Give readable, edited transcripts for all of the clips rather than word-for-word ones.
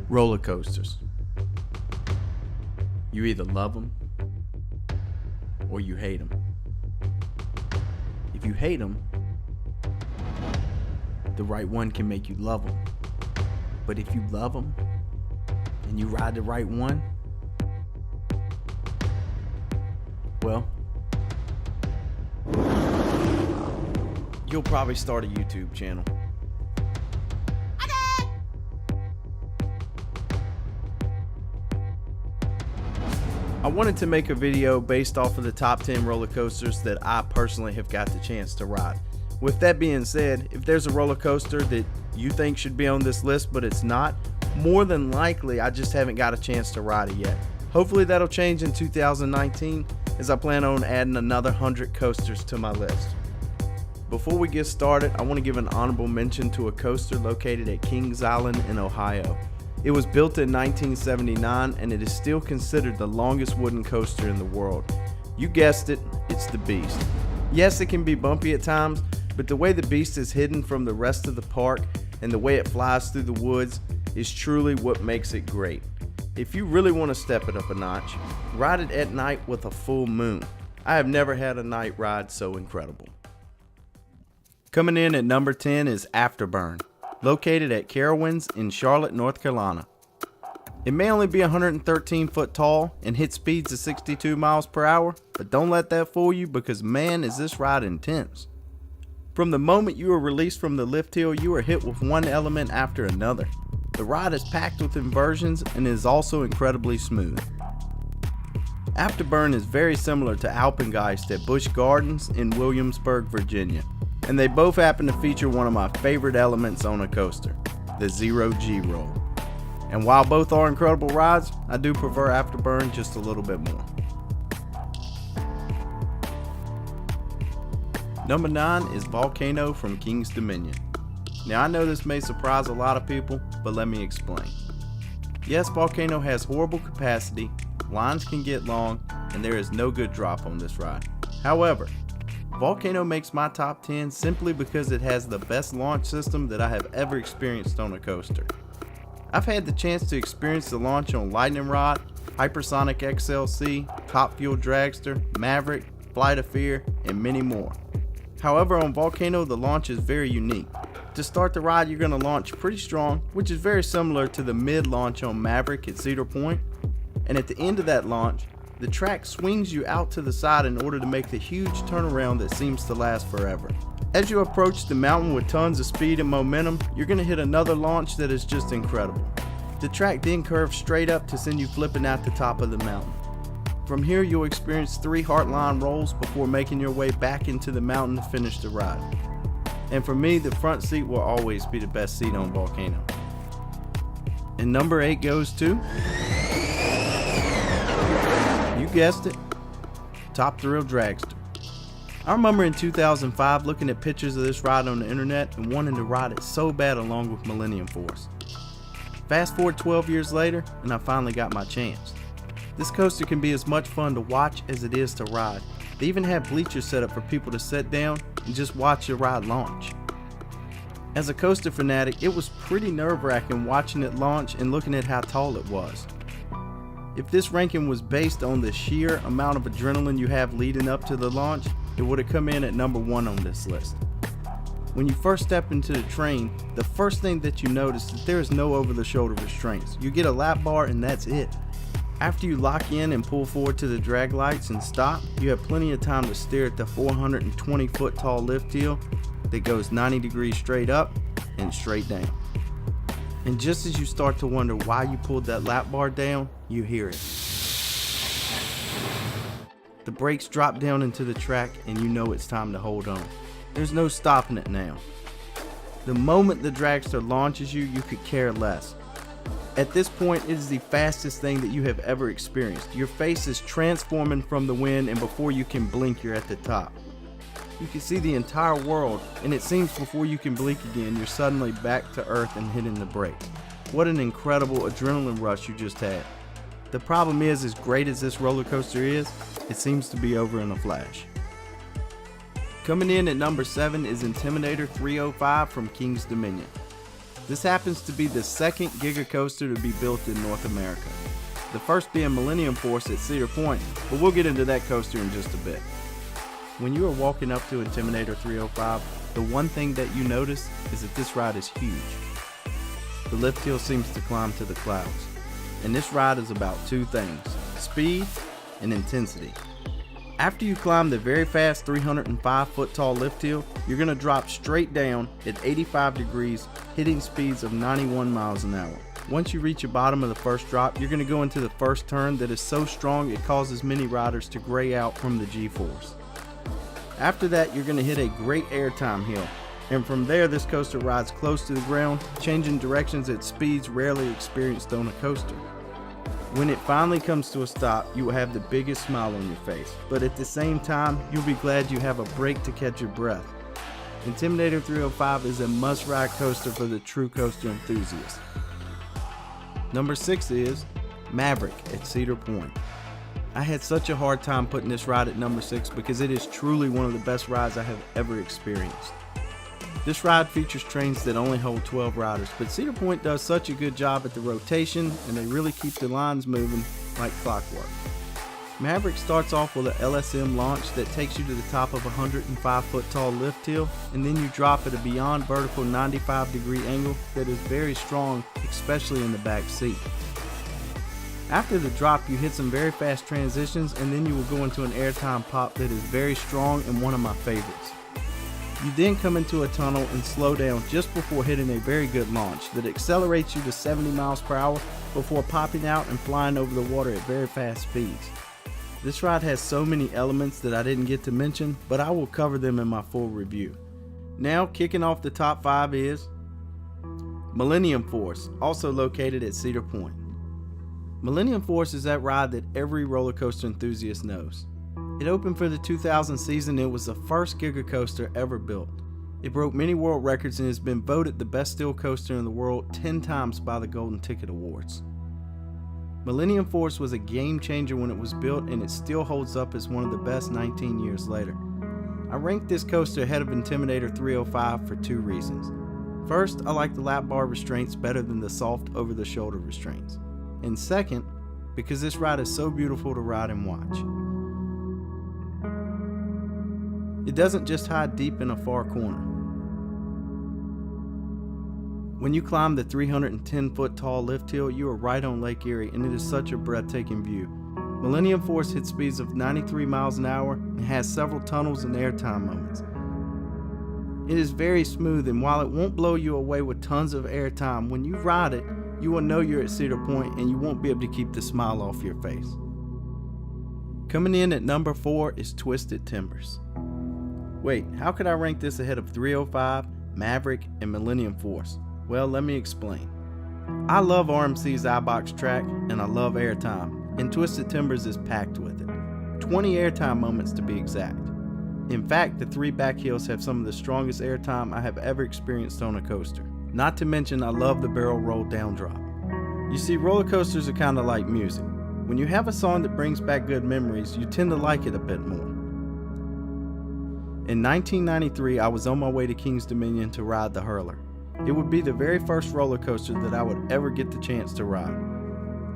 Roller coasters. You either love them or you hate them. If you hate them, the right one can make you love them. But if you love them and you ride the right one, well, you'll probably start a YouTube channel. I wanted to make a video based off of the top 10 roller coasters that I personally have got the chance to ride. With that being said, if there's a roller coaster that you think should be on this list but it's not, more than likely I just haven't got a chance to ride it yet. Hopefully that'll change in 2019 as I plan on adding another 100 coasters to my list. Before we get started, I want to give an honorable mention to a coaster located at Kings Island in Ohio. It was built in 1979 and it is still considered the longest wooden coaster in the world. You guessed it, it's the Beast. Yes, it can be bumpy at times, but the way the Beast is hidden from the rest of the park and the way it flies through the woods is truly what makes it great. If you really want to step it up a notch, ride it at night with a full moon. I have never had a night ride so incredible. Coming in at number 10 is Afterburn, located at Carowinds in Charlotte, North Carolina. It may only be 113 foot tall and hit speeds of 62 miles per hour, but don't let that fool you because man is this ride intense. From the moment you are released from the lift hill, you are hit with one element after another. The ride is packed with inversions and is also incredibly smooth. Afterburn is very similar to Alpengeist at Busch Gardens in Williamsburg, Virginia. And they both happen to feature one of my favorite elements on a coaster, the Zero G roll. And while both are incredible rides, I do prefer Afterburn just a little bit more. Number 9 is Volcano from King's Dominion. Now I know this may surprise a lot of people, but let me explain. Yes, Volcano has horrible capacity, lines can get long, and there is no good drop on this ride. However, Volcano makes my top 10 simply because it has the best launch system that I have ever experienced on a coaster. I've had the chance to experience the launch on Lightning Rod, Hypersonic XLC, Top Fuel Dragster, Maverick, Flight of Fear, and many more. However, on Volcano the launch is very unique. To start the ride, you're going to launch pretty strong, which is very similar to the mid-launch on Maverick at Cedar Point. And at the end of that launch, the track swings you out to the side in order to make the huge turnaround that seems to last forever. As you approach the mountain with tons of speed and momentum, you're going to hit another launch that is just incredible. The track then curves straight up to send you flipping out the top of the mountain. From here you'll experience 3 heartline rolls before making your way back into the mountain to finish the ride. And for me, the front seat will always be the best seat on Volcano. And number 8 goes to, you guessed it, Top Thrill Dragster. I remember in 2005 looking at pictures of this ride on the internet and wanting to ride it so bad along with Millennium Force. Fast forward 12 years later and I finally got my chance. This coaster can be as much fun to watch as it is to ride. They even have bleachers set up for people to sit down and just watch the ride launch. As a coaster fanatic, it was pretty nerve-wracking watching it launch and looking at how tall it was. If this ranking was based on the sheer amount of adrenaline you have leading up to the launch, it would have come in at number 1 on this list. When you first step into the train, the first thing that you notice is that there is no over-the-shoulder restraints. You get a lap bar and that's it. After you lock in and pull forward to the drag lights and stop, you have plenty of time to stare at the 420 foot tall lift hill that goes 90 degrees straight up and straight down. And just as you start to wonder why you pulled that lap bar down, you hear it. The brakes drop down into the track and you know it's time to hold on. There's no stopping it now. The moment the dragster launches you, you could care less. At this point, it is the fastest thing that you have ever experienced. Your face is transforming from the wind and before you can blink, you're at the top. You can see the entire world and it seems before you can blink again, you're suddenly back to earth and hitting the brakes. What an incredible adrenaline rush you just had. The problem is, as great as this roller coaster is, it seems to be over in a flash. Coming in at number 7 is Intimidator 305 from King's Dominion. This happens to be the second Giga Coaster to be built in North America. The first being Millennium Force at Cedar Point, but we'll get into that coaster in just a bit. When you are walking up to Intimidator 305, the one thing that you notice is that this ride is huge. The lift hill seems to climb to the clouds, and this ride is about two things: speed and intensity. After you climb the very fast 305 foot tall lift hill, you're going to drop straight down at 85 degrees, hitting speeds of 91 miles an hour. Once you reach the bottom of the first drop, you're going to go into the first turn that is so strong it causes many riders to gray out from the G-force. After that, you're going to hit a great airtime hill, and from there this coaster rides close to the ground, changing directions at speeds rarely experienced on a coaster. When it finally comes to a stop, you will have the biggest smile on your face, but at the same time, you'll be glad you have a break to catch your breath. Intimidator 305 is a must-ride coaster for the true coaster enthusiast. Number 6 is Maverick at Cedar Point. I had such a hard time putting this ride at number 6 because it is truly one of the best rides I have ever experienced. This ride features trains that only hold 12 riders, but Cedar Point does such a good job at the rotation, and they really keep the lines moving like clockwork. Maverick starts off with a LSM launch that takes you to the top of a 105 foot tall lift hill, and then you drop at a beyond vertical 95-degree angle that is very strong, especially in the back seat. After the drop, you hit some very fast transitions, and then you will go into an airtime pop that is very strong and one of my favorites. You then come into a tunnel and slow down just before hitting a very good launch that accelerates you to 70 miles per hour before popping out and flying over the water at very fast speeds. This ride has so many elements that I didn't get to mention, but I will cover them in my full review. Now, kicking off the top 5 is Millennium Force, also located at Cedar Point. Millennium Force is that ride that every roller coaster enthusiast knows. It opened for the 2000 season. It was the first Giga coaster ever built. It broke many world records and has been voted the best steel coaster in the world 10 times by the Golden Ticket Awards. Millennium Force was a game changer when it was built, and it still holds up as one of the best 19 years later. I ranked this coaster ahead of Intimidator 305 for 2 reasons. First, I like the lap bar restraints better than the soft over-the-shoulder restraints. And second, because this ride is so beautiful to ride and watch. It doesn't just hide deep in a far corner. When you climb the 310 foot tall lift hill, you are right on Lake Erie, and it is such a breathtaking view. Millennium Force hits speeds of 93 miles an hour and has several tunnels and airtime moments. It is very smooth, and while it won't blow you away with tons of airtime, when you ride it, you will know you're at Cedar Point and you won't be able to keep the smile off your face. Coming in at number 4 is Twisted Timbers. Wait, how could I rank this ahead of 305, Maverick, and Millennium Force? Well, let me explain. I love RMC's iBox track, and I love airtime, and Twisted Timbers is packed with it. 20 airtime moments to be exact. In fact, the 3 back hills have some of the strongest airtime I have ever experienced on a coaster. Not to mention, I love the barrel roll down drop. You see, roller coasters are kind of like music. When you have a song that brings back good memories, you tend to like it a bit more. In 1993, I was on my way to King's Dominion to ride the Hurler. It would be the very first roller coaster that I would ever get the chance to ride.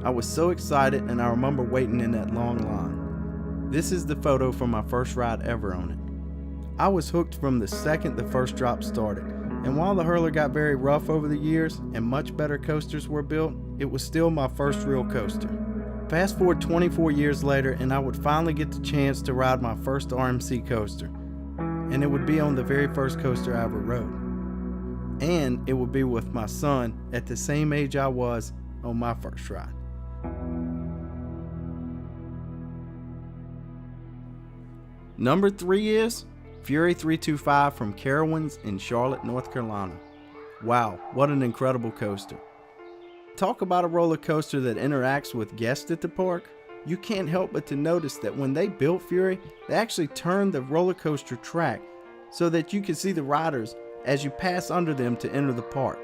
I was so excited, and I remember waiting in that long line. This is the photo from my first ride ever on it. I was hooked from the second the first drop started, and while the Hurler got very rough over the years and much better coasters were built, it was still my first real coaster. Fast forward 24 years later, and I would finally get the chance to ride my first RMC coaster. And it would be on the very first coaster I ever rode. And it would be with my son at the same age I was on my first ride. Number 3 is Fury 325 from Carowinds in Charlotte, North Carolina. Wow, what an incredible coaster. Talk about a roller coaster that interacts with guests at the park. You can't help but to notice that when they built Fury, they actually turned the roller coaster track so that you can see the riders as you pass under them to enter the park.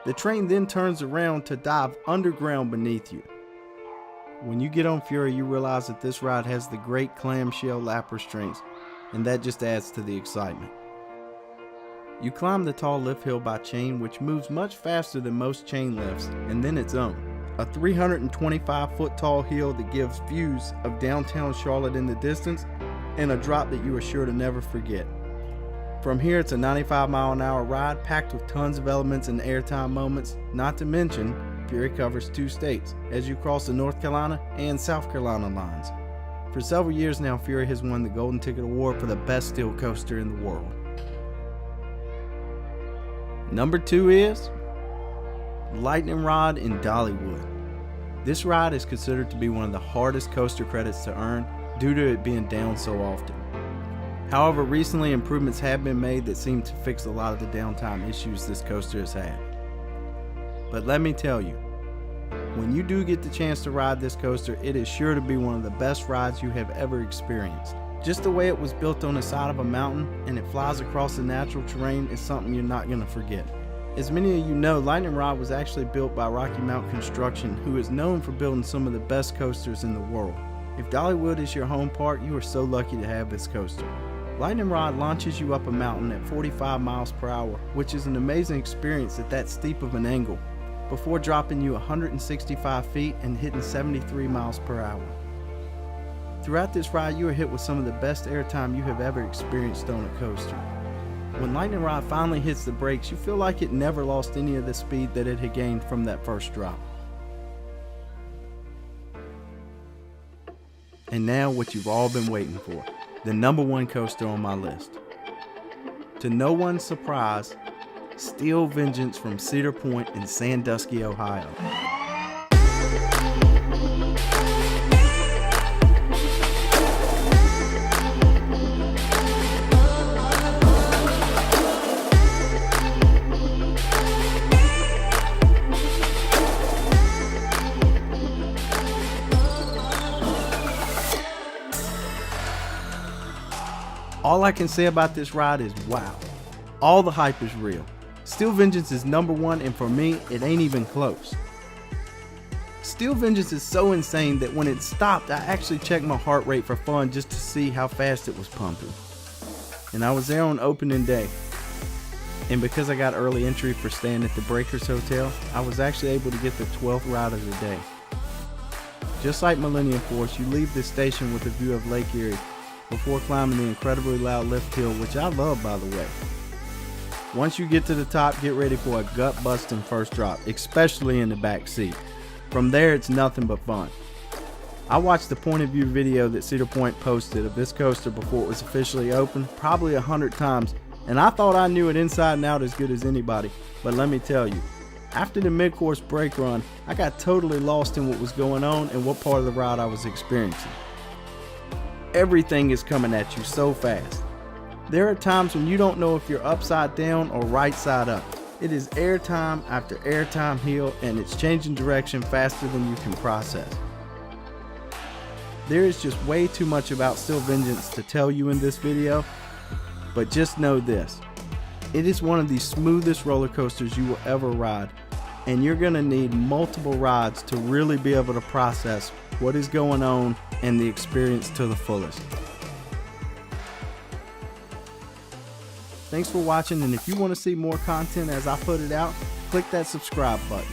The train then turns around to dive underground beneath you. When you get on Fury, you realize that this ride has the great clamshell lap restraints, and that just adds to the excitement. You climb the tall lift hill by chain, which moves much faster than most chain lifts, and then it's on. A 325-foot tall hill that gives views of downtown Charlotte in the distance, and a drop that you are sure to never forget. From here, it's a 95-mile-an-hour ride packed with tons of elements and airtime moments, not to mention Fury covers 2 states as you cross the North Carolina and South Carolina lines. For several years now, Fury has won the Golden Ticket Award for the best steel coaster in the world. Number 2 is Lightning Rod in Dollywood. This ride is considered to be one of the hardest coaster credits to earn due to it being down so often. However, recently improvements have been made that seem to fix a lot of the downtime issues this coaster has had. But let me tell you, when you do get the chance to ride this coaster, it is sure to be one of the best rides you have ever experienced. Just the way it was built on the side of a mountain and it flies across the natural terrain is something you're not going to forget. As many of you know, Lightning Rod was actually built by Rocky Mount Construction, who is known for building some of the best coasters in the world. If Dollywood is your home park, you are so lucky to have this coaster. Lightning Rod launches you up a mountain at 45 miles per hour, which is an amazing experience at that steep of an angle, before dropping you 165 feet and hitting 73 miles per hour. Throughout this ride, you are hit with some of the best airtime you have ever experienced on a coaster. When Lightning Rod finally hits the brakes, you feel like it never lost any of the speed that it had gained from that first drop. And now what you've all been waiting for, the number 1 coaster on my list. To no one's surprise, Steel Vengeance from Cedar Point in Sandusky, Ohio. All I can say about this ride is wow. All the hype is real. Steel Vengeance is number 1, and for me, it ain't even close. Steel Vengeance is so insane that when it stopped, I actually checked my heart rate for fun just to see how fast it was pumping. And I was there on opening day. And because I got early entry for staying at the Breakers Hotel, I was actually able to get the 12th ride of the day. Just like Millennium Force, you leave this station with a view of Lake Erie before climbing the incredibly loud lift hill, which I love, by the way. Once you get to the top, get ready for a gut-busting first drop, especially in the back seat. From there, it's nothing but fun. I watched the point of view video that Cedar Point posted of this coaster before it was officially open probably 100 times, and I thought I knew it inside and out as good as anybody. But let me tell you, after the mid-course brake run, I got totally lost in what was going on and what part of the ride I was experiencing. Everything is coming at you so fast. There are times when you don't know if you're upside down or right side up. It is airtime after airtime hill, and it's changing direction faster than you can process. There is just way too much about Steel Vengeance to tell you in this video, but just know this. It is one of the smoothest roller coasters you will ever ride, and you're going to need multiple rides to really be able to process what is going on and the experience to the fullest. Thanks for watching, and if you want to see more content as I put it out, click that subscribe button.